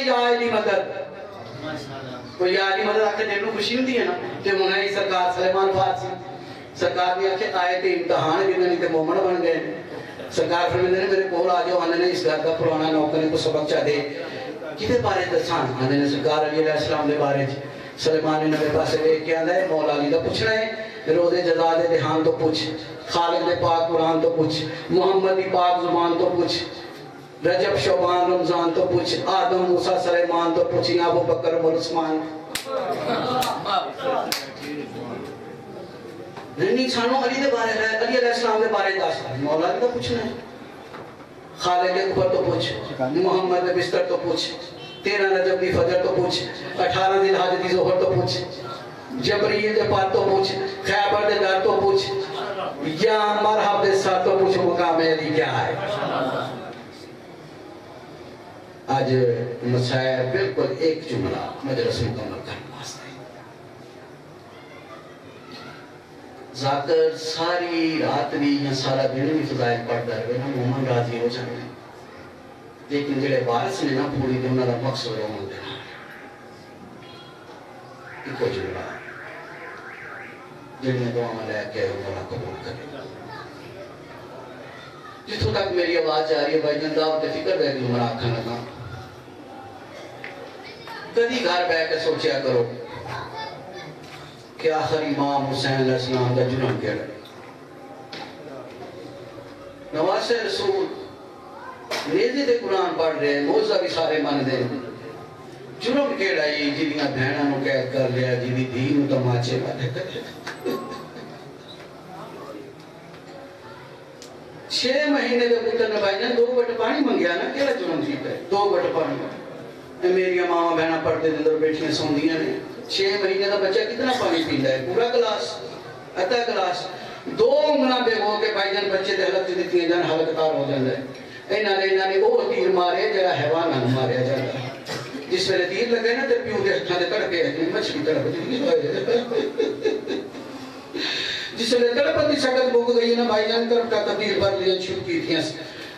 یا علی مدد. کوئی یا علی مدد آکے دل کو خوشی ہوتی ہے نا. تے انہیں سرکار سلیمان فارسی سرکار نے آکے آئے تے امتحان بھی نہیں تے مومن بن گئے. سرکار فرمیندے نے میرے کول آ جاؤ. آنے نے اس گھر کا پرانا نوکر کو سبق چاہ دے. کدے بارے دسان؟ آنے نے سرکار علی علیہ السلام دے بارے سلیمان نے میرے پاس ایک کیا ہے مولا علی دا پوچھنا ہے. روزے جزا دے دہان تو پوچھ, خالق دے پاک قرآن تو پوچھ, محمد دی پاک زبان تو پوچھ, رجب شعبان رمضان تو پوچھ, آدم موسیٰ سلیمان تو پوچھ, ابو بکر عمر عثمان. نہیں سانو علی دے بارے ہے, علی علیہ السلام دے بارے داستا مولا علی دا پوچھنا ہے. خالق دے اوپر تو پوچھ, محمد دے بستر تو پوچھ, 13 رجب دی فجر تو پوچھ, 18 ذی الحج دی ظہر تو پوچھ, جبریل دے پار تو پوچھ, خیبر دے در تو پوچھ, یا مرحب دے ساتھ تو پوچھ مقام علی کیا ہے. آج مسائل بالکل ایک جملہ مجلس مکمل کرنے واسطے. ذاکر ساری رات بھی یا سارا دن بھی فضائل پڑھتا رہے نا مومن راضی ہو جانے, لیکن جڑے وارث نے نا پوری دن انہاں دا مقصد ہون دینا. ایک جملہ جن میں دعا لے کے مولا قبول کرے. جتوں تک میری آواز جا رہی ہے بھائی جان دعوت فکر دے دی عمرہ آکھن لگا. کدی گھر بیٹھ کے سوچیا کرو کہ آخر امام حسین علیہ السلام کا جرم کیڑا ہے. نواز رسول نیزے دے قرآن پڑھ رہے, موزہ بھی سارے من دے, جرم کیڑا ہے جنہاں بہناں نو قید کر لیا, جنہی دھی نو تماچے والے کر لیا. 6 مہینے دے پتر نے بھائی جان 2 گھٹ پانی منگیا نا, کیڑا جرم کیتا ہے 2 گھٹ پانی. میری ماما بہناں پردے دے اندر بیٹھیاں سوندیاں نے, 6 مہینے دا بچہ کتنا پانی پیندا ہے؟ پورا گلاس, آدھا گلاس. 2 انگلاں بے ہو کے بھائی جان بچے دے حلق دتیاں جان حلقدار ہو جاندا ہے. انہاں نے وہ تیر مارے جڑا حیواناں نوں ماریا جاندا ہے. جس ویلے تیر لگے نا تے پیو دے ہتھاں دے تڑپے مچھلی تڑپدی جس ویلے تڑپن دی سکت مک گئی نا بھائی جان کرپٹا تبدیل پر لیاں شروع کیتیاں.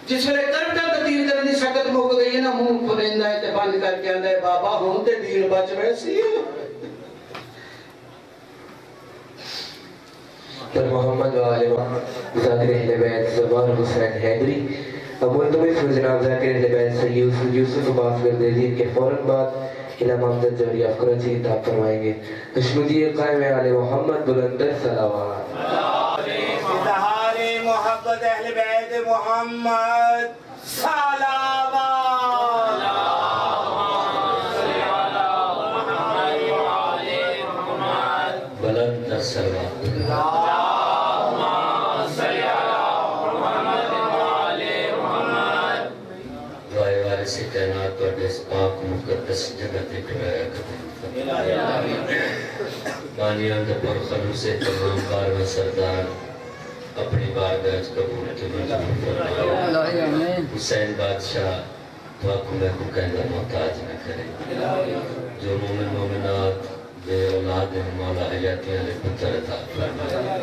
جس ویلے کرپٹا تبدیل کرنے دی سکت مک گئی نا منہ کھلیندا ہے تے بند کر کے آندا ہے بابا ہن تے دین بچ ویسی. پر محمد و آل محمد ذاکر اہل بیت زبان حسین حیدری ملتمس و جناب ذاکر اہل بیت سید یوسف عباس گردیزی کے فوراً بعد علامہ امجد جوہری افکر چیز تاب فرمائیں گے. حشمدی قائم آل محمد بلندر صلوات. اظہار محبت اہل بیت محمد صلوات. بلندر صلوات. سے کائنات اور اس پاک مقدس جگہ تے کھڑایا کریں. بانیان دا پر خلوص تمام بارہ سردار اپنی بارگاہ قبول کے منظور فرمائے. حسین بادشاہ تو آنکھوں میں کو کہنا محتاج نہ کرے. جو مومن مومنات بے اولاد مولا حیاتیاں لے پتر عطا فرمائے.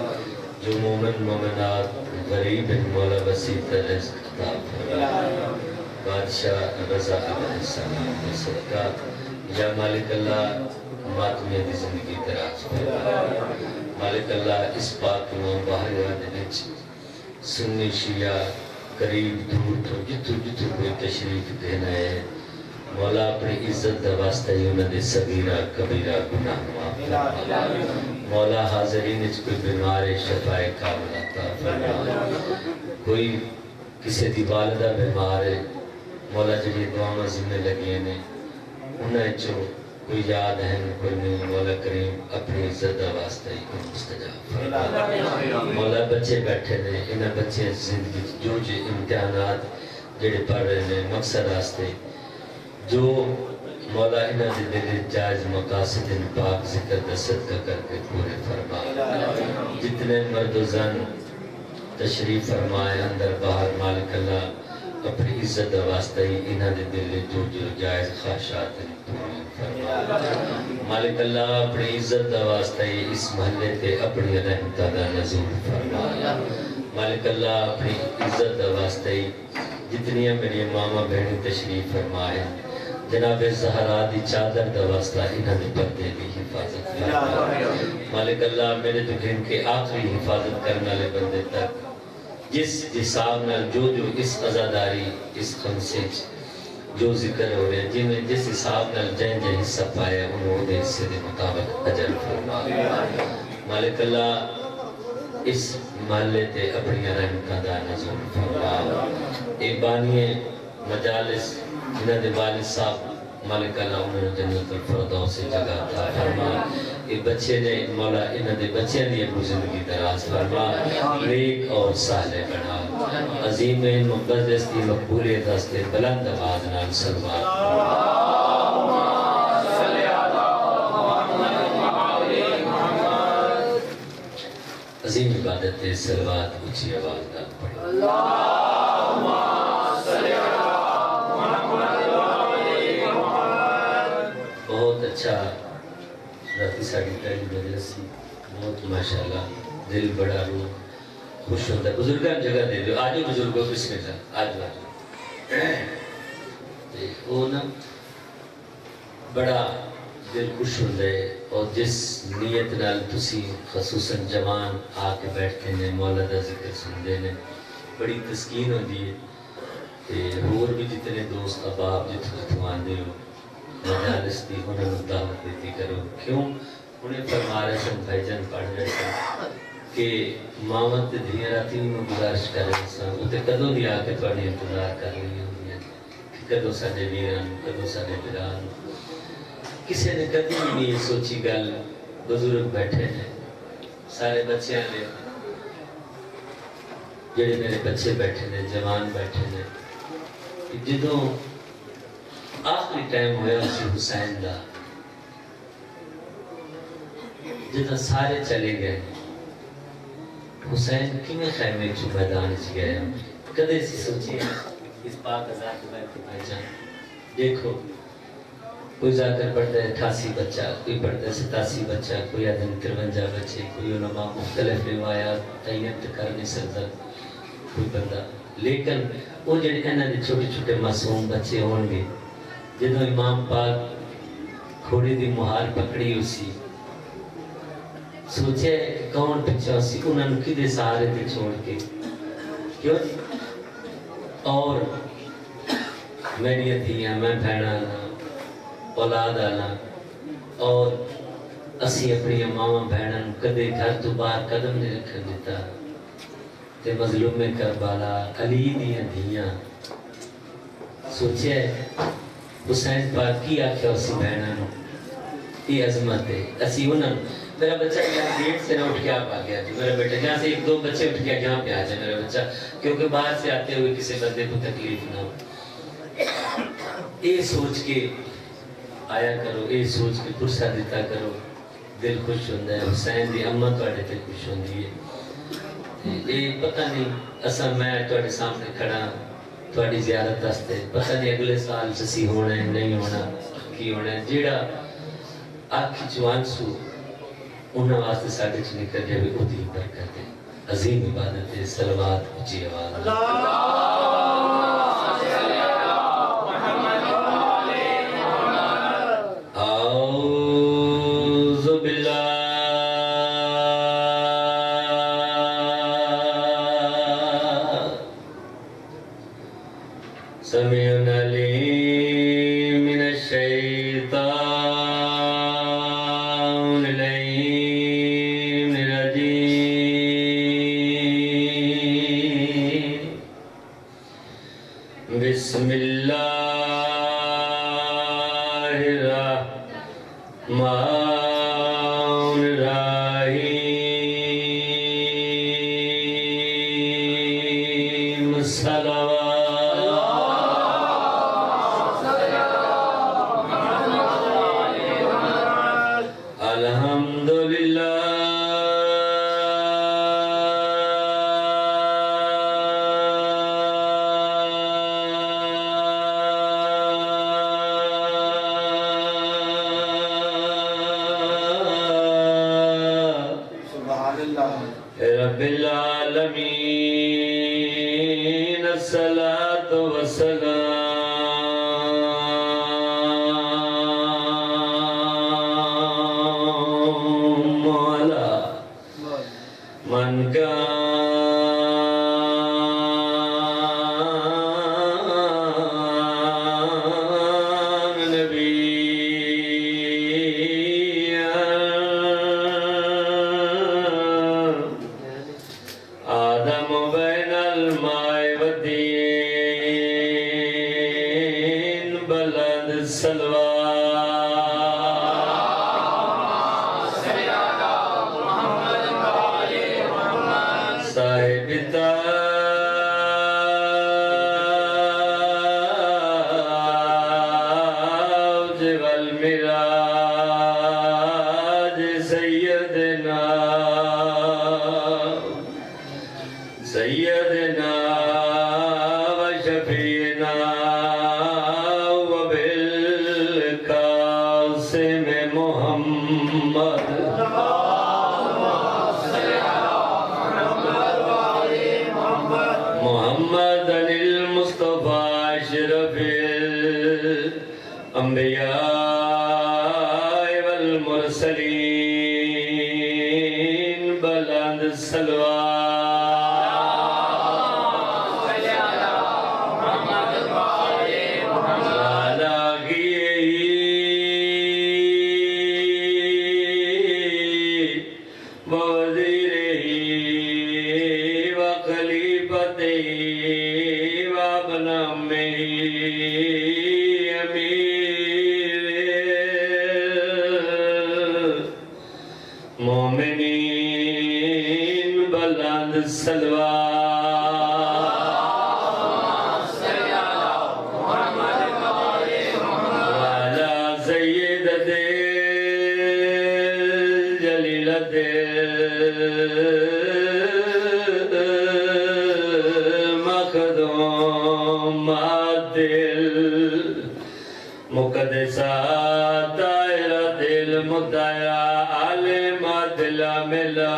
جو مومن مومنات غریب مولا وسیع رزق عطا فرمائے. بادشاہ رضا علیہ السلام نے صدقہ یا مالک اللہ ماتمیہ دی زندگی دراز فرمائے. مالک اللہ اس پاک امام باہر وچ سنی شیعہ قریب دور تو جتو کوئی تشریف دینا ہے مولا اپنی عزت دا واسطہ ہی انہوں نے صغیرہ کبیرہ گناہ معاف فرمائے. مولا حاضرین وچ کوئی بیمار شفاء کامل عطا فرمائے. کوئی کسی دی والدہ بیمار ہے مولا جڑی دعاواں ذمہ لگی ہیں انہیں جو کوئی یاد ہے کوئی نہیں مولا کریم اپنی عزت دا واسطہ ہی کو مستجاب فرما. مولا بچے بیٹھے نے انہیں بچے زندگی جو امتحانات جڑے پڑھ رہے ہیں مقصد واسطے جو مولا انہیں دل جائز مقاصد ان پاک ذکر دا صدقہ کر کے پورے فرما. جتنے مرد و زن تشریف فرمائے اندر باہر مالک اللہ اپنی عزت واسطہ ہی انہاں دے دل جو جائز خواہشات پوری فرما. مالک اللہ اپنی عزت واسطہ ہی اس محلے تے اپنی رحمتہ دا نزول فرما. مالک اللہ اپنی عزت واسطہ ہی جتنی میری ماما بہنیں تشریف فرمائے جناب زہرا دی چادر دا واسطہ انہاں دے پردے دی حفاظت فرما مالک اللہ میرے تو گھن کے آخری حفاظت کرنے والے بندے تک جس حساب نال جو اس عزاداری اس خمسے جو ذکر ہو رہے جن میں جس حساب نال جن حصہ پایا انہوں نے حصے دے مطابق اجر فرما مالک اللہ اس محلے تے اپنی رحمتہ دا نزول فرما اے بانی مجالس جنہاں دے والد صاحب مالک اللہ انہوں نے جنت الفردوس سے جگہ عطا فرما اے بچے نے مولا انہاں دے بچے دی اپنی زندگی دراز فرما نیک اور صالح بنا عظیم مقدس دی مقبولیت واسطے بلند آواز نال سلوات عظیم عبادت سلوات اونچی آواز نال پڑھیں اللہم صلی علی بہت اچھا راتی ساڑھی پہلی مجلس سی بہت ماشاءاللہ دل بڑا روح خوش ہوتا ہے بزرگان جگہ دے دو آجو بزرگوں بسم اللہ آجو وہ نا بڑا دل خوش ہوتا ہے اور جس نیت نال تسی خصوصاً جوان آ کے بیٹھتے ہیں مولا دا ذکر سندے ہیں بڑی تسکین ہوتی ہے اور بھی جتنے دوست احباب جتنے آندے ہو مجالس دی انہوں نے دعوت دیتی کرو کیوں انہیں فرما رہے سن بھائی جان پڑھ رہے سن کہ مامت دھیاں راتی میں گزارش کر رہے سن وہ تے کدوں دی آکے تھوڑی انتظار کر رہی ہوئی ہیں کہ کدوں ساڑے ویران کدوں ساڑے بران کسی نے کدی نہیں سوچی گل بزرگ بیٹھے ہیں سارے بچے آنے جڑے میرے بچے بیٹھے ہیں جوان بیٹھے ہیں جدوں آخری ٹائم ہویا اسی حسین دا جدہ سارے چلے گئے حسین کیوں خیمے چو میدان چ گئے کدے سی سوچی اس پاک ازاد بیٹھ بھائی جان دیکھو کوئی ذاکر پڑھتا ہے 88 بچہ کوئی پڑھتا ہے 87 بچہ کوئی آدم 53 بچے کوئی علماء مختلف روایات تعینت کر نہیں سکتا کوئی بندہ لیکن وہ جڑے انہاں دے چھوٹے چھوٹے معصوم بچے ہون گے جدوں امام پاک کھوڑی دی مہار پکڑی اسی سوچے کون پچھا اسی انہوں نے کدے سہارے تے چھوڑ کے کیوں اور میری دھیاں میں بھیڑا نا اولاد آنا اور اسی اپنی ماما بھیڑا کدے گھر تو باہر قدم نہیں رکھن دیتا تے مظلوم کربلا علی دیاں دھیاں سوچے حسین پاک کی آکھیا اسی بہنہ نو یہ عظمت ہے اسی انہوں میرا بچہ یہاں گیٹ سے نہ اٹھ کے آپ آ گیا جی میرا بیٹا جہاں سے ایک دو بچے اٹھ کے یہاں پہ آ جائے میرا بچہ کیونکہ باہر سے آتے ہوئے کسی بندے کو تکلیف نہ ہو یہ سوچ کے آیا کرو یہ سوچ کے پرسہ دیتا کرو دل خوش ہوندہ ہے حسین دی امت واڑے دل خوش ہوندی ہے یہ پتہ نہیں اصلا میں توڑے سامنے کھڑا توڑی زیارت دستے پتہ نہیں اگلے سال جسی ہونا ہے نہیں ہونا کی ہونا ہے جیڑا آکھی جوان سو انہاں واسطے ساڑھے چھ نکل جائے وہ دی برکت ہے عظیم عبادت ہے صلوات اچھی آواز اعوذ باللہ سمیع علیم من الشیطان الرجیم بسم اللہ الرحمن الرحیم رب العالمین الصلاة والسلام صاحب تاج والمراج سیدنا وشفینا وبالقاسم محمد محمد المصطفى اشرف الانبیاء والمرسلین بلند مومنین بلند وعلى سيدة جليلة مخدومات المقدسات دائرة المطهرة عالمات العاملة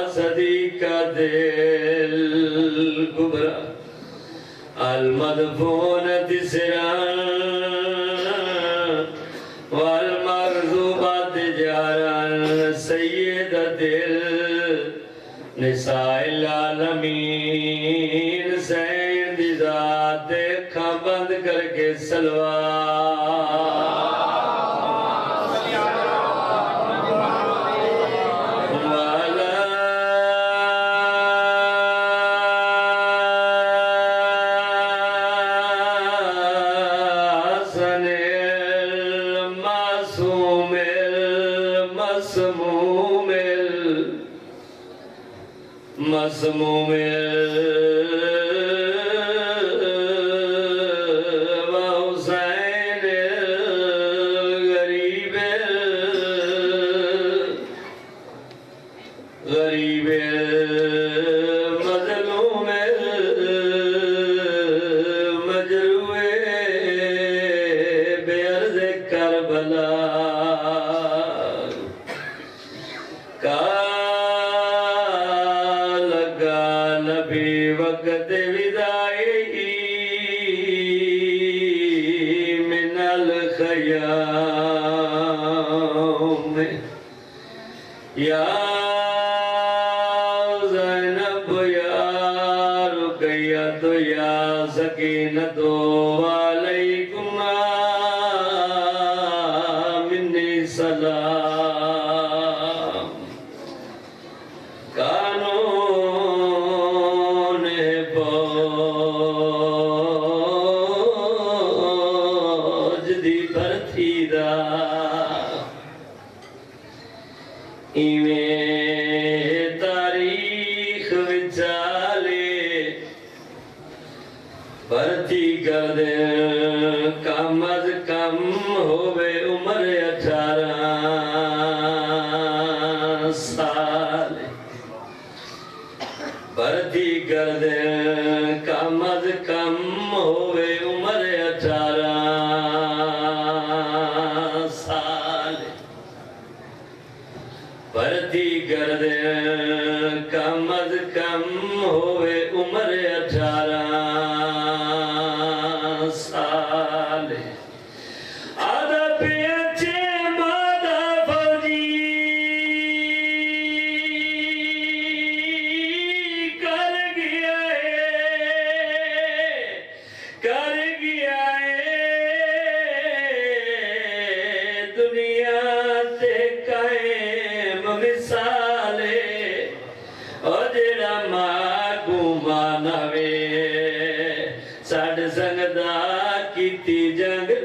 صديقة الكبرى المدفونة سرا والمرزوبات جهرا سيدة النساء العالمين سید ذات بند کر کے مسموم وحسین غریب مظلوم مجروح بے عرض کربلا کا وقت ودائی من الخیام یا زینب یا رقیت یا سکینت علیکم منی سلام تاریخ وچالے بھرتی کر دے کم از کم ہوئے عمر 18 سال بھرتی کر دے کم از کم ہوئے عمر 18 سال بھرتی کر دے کم از کم ہوئے عمر 18 سال آدھا پیچھے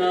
9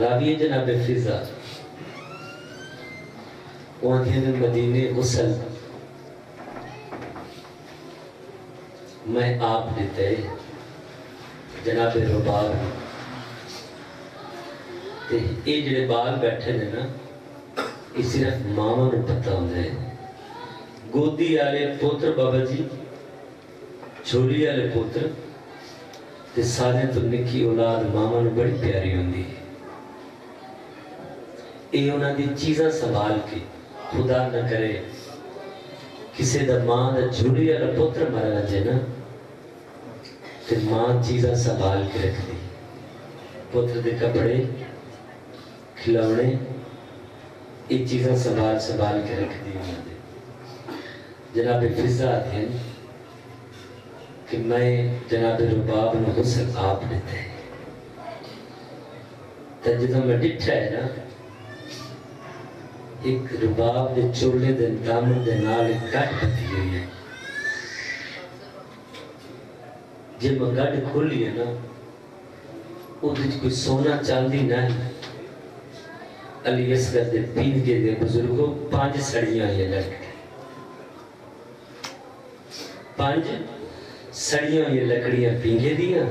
راوی جناب فضا وہاں مدینے غسل میں آپ دیتے جناب رباب تے یہ جڑے بال بیٹھے نے نا یہ صرف ماما نو پتہ ہوتا ہے گودی والے پوتر بابا جی چھوڑی والے پوتر تے سارے تو نکی اولاد ماما نو بڑی پیاری ہوندی ہے یہ انہاں دی چیزاں سنبھال کے خدا نہ کرے کسی دا ماں دا چھوڑی والا پوتر مرا جے نا تے ماں چیزاں سنبھال کے رکھ دی پوتر دے کپڑے کھلونے یہ چیزاں سنبھال کے رکھ دی انہوں نے جناب فضا آتے ہیں کہ میں جناب رباب نے غسل آپ لیتے ہیں تو جدو میں ڈٹھا ہے نا ایک رباب دے چولے دے دامن دے نال ایک گھٹ بتی ہوئی ہے جب میں گھٹ کھولی ہے نا وہ دے کوئی سونا چاندی نہیں علی اصغر دے پین کے دے بزرگوں 5 سڑیاں یہ لڑکے 5 سڑیاں یہ لکڑیاں پینگے دیا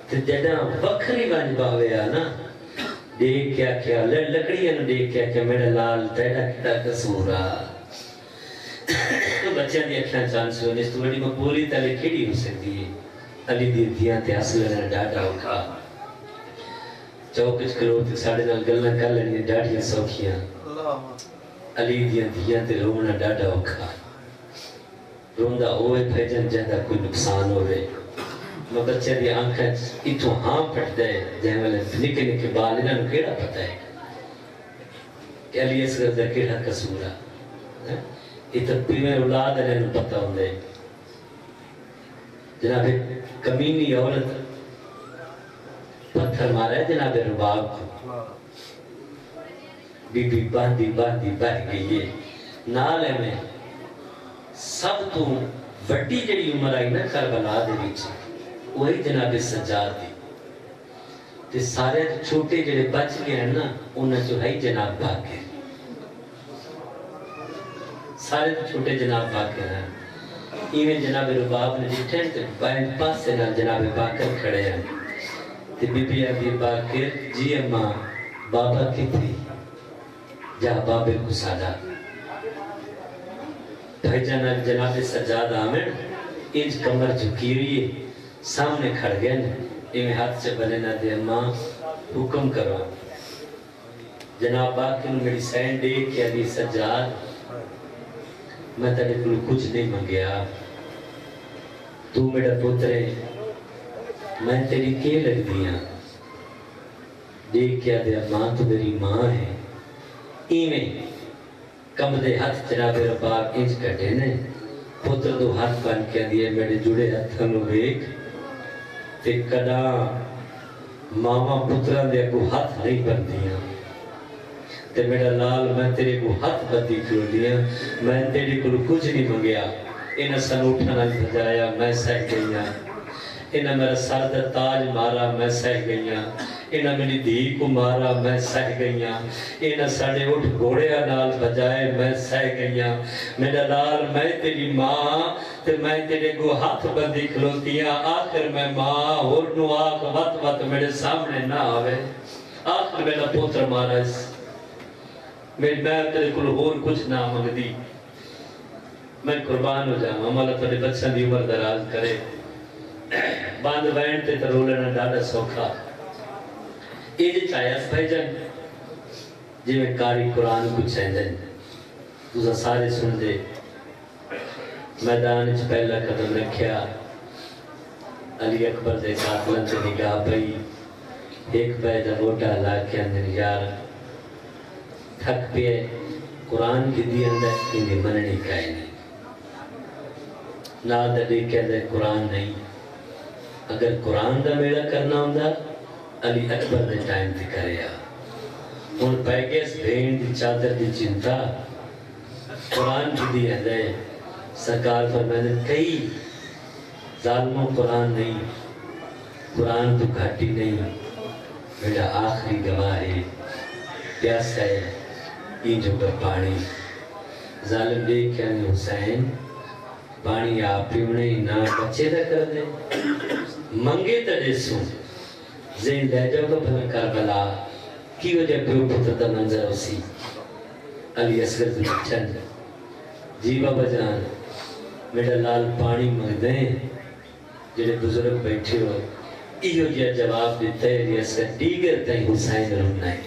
تو جڑا بکری بن باویا نا دیکھ کیا لکڑیاں نو دیکھ کیا میرا لال تیڑا کتا قصورا تو بچیاں دی اکھاں چانس ہونے اس تو بڑی مقبولی تلے کھڑی ہو سکتی ہے علی دی دیاں تے اصل نے ڈاٹا اٹھا چوکچ کرو تے ساڑے نال گلاں کر لینی ڈاڑیاں سوکھیاں علی دیاں دیاں تے رونا ڈاٹا اٹھا روندا ہوئے بھیجن جہاں کوئی نقصان ہوئے میں بچے دی آنکھیں اتو ہاں پھٹ دے جہاں والے نکے نکے بال انہاں نو کیڑا پتہ ہے کہ علی اصغر دا کیڑا قصورا یہ تو پیویں اولاد انہاں نو پتہ ہوندے جناب کمینی عورت پتھر مارا ہے جناب رباب کو بی بی باندھی بہ گئی ہے نال ہے میں سب تو وڈی جڑی عمر آئی نا کربلا دے وچ وہی جناب سجاد دی تے سارے چھوٹے جڑے بچ گئے ہیں نا انہاں چوں ہے جناب باقر سارے چھوٹے جناب باقر ہیں ایویں جناب رباب نے ڈٹھے تے بائیں پاسے نال جناب باقر کھڑے ہیں تے بی بی ابی باقر جی اماں بابا کتھی جا بابے کو سادا بھائی جناب جناب سجاد آمن انج کمر جھکی ہوئی ہے سامنے کھڑ گئے ایویں ہاتھ سے بنے نہ دے ماں حکم کرو جناب باقر میری سین دے کہ ابھی سجاد میں تیرے کو کچھ نہیں منگیا تو میرا پتر ہے میں تیری کے لگ دیا دیکھ کیا دے ماں تو میری ماں ہے ایویں کم دے ہاتھ جناب رباب انج کٹے نے پتر دو ہاتھ بن کے دیئے میرے جڑے ہاتھ نو ایک تے کدا ماما پتران دے کو ہاتھ نہیں بن دیا تے میرا لال میں تیرے کو ہاتھ بدی کرو لیا میں تیرے کو کچھ نہیں منگیا انہاں سن اٹھانا بھجایا میں سہ گئیاں انہاں میرا سر دا تاج مارا میں سہ گئیاں انہاں میری دھی کو مارا میں سہ گئیاں انہاں ساڑے اٹھ گھوڑیاں نال بجائے میں سہ گئیاں میرا لال میں تیری ماں تے میں تیرے کو ہاتھ بندی کھلوتیاں آخر میں ماں اور نو آخ وقت میرے سامنے نہ آوے آخر میرا پوتر مارا اس میں تیرے کو اور کچھ نہ مانگ دی میں قربان ہو جاؤں مولا تیرے بچوں دی عمر دراز کرے باندھ وین تے ترولنا ڈاڈا سوکھا یہ جی چاہیا بھائی جان جی میں کاری قرآن کو چاہندن تو سارے سن دے میدان چ پہلا قدم رکھیا علی اکبر دے قاتلن تے نگاہ پئی ایک بیدا موٹا لا کے اندر یار تھک پہ قرآن کی دی اندر انہیں مننی کائے نہیں نہ دے کے اندر قرآن نہیں اگر قرآن دا میڑا کرنا ہوندہ علی اکبر نے ٹائم دی کریا ان پیگیس بھین دی چادر دی چنتا قرآن کی دی اندر سرکار فرمائے کئی ظالموں قرآن نہیں قرآن تو گھاٹی نہیں میرا آخری گواہ ہے پیاسا ہے این جو کا پانی ظالم دیکھ حسین پانی آپ پیونے نہ بچے دا کر دے منگے تڑے سوں زین لے جاؤ گا بھلا کربلا کی وجہ پیو پتر دا منظر اسی علی اصغر زمان چند جی بابا جان میرا لال پانی مگ دیں جڑے بزرگ بیٹھے ہو ایو جا جواب دیتا ہے علی اصغر دیگر تائیں حسین رہنا ہے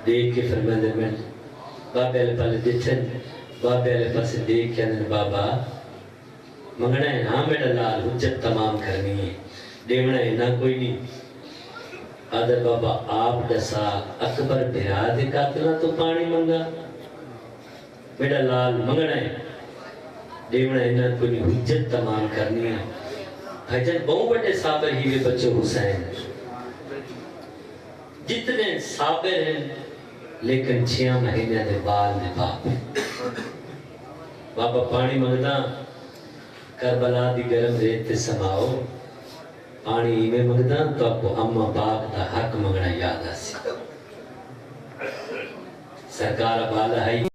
دیکھ کے فرماندے میں بابے علی پالے دیتھن بابے علی پاس دیکھ کے اندر بابا منگنا ہے ہاں میرا لال حجت تمام کرنی ہے دیونا ہے نہ کوئی نہیں آدھر بابا آپ دسا اکبر بھرا دے قاتلہ تو پانی منگا میرا لال منگنا ہے دیونا ہے نہ کوئی نہیں حجت تمام کرنی ہے حجت بہت بڑے صابر ہی وے بچو حسین جتنے صابر ہیں لیکن 6 مہینے دے بال دے باپ بابا پانی منگنا کربلا دی گرم ریت تے سماؤ پانی میں منگنا تو آپ کو اممہ پاک دا حق منگنا یاد آسی سرکار بالا ہے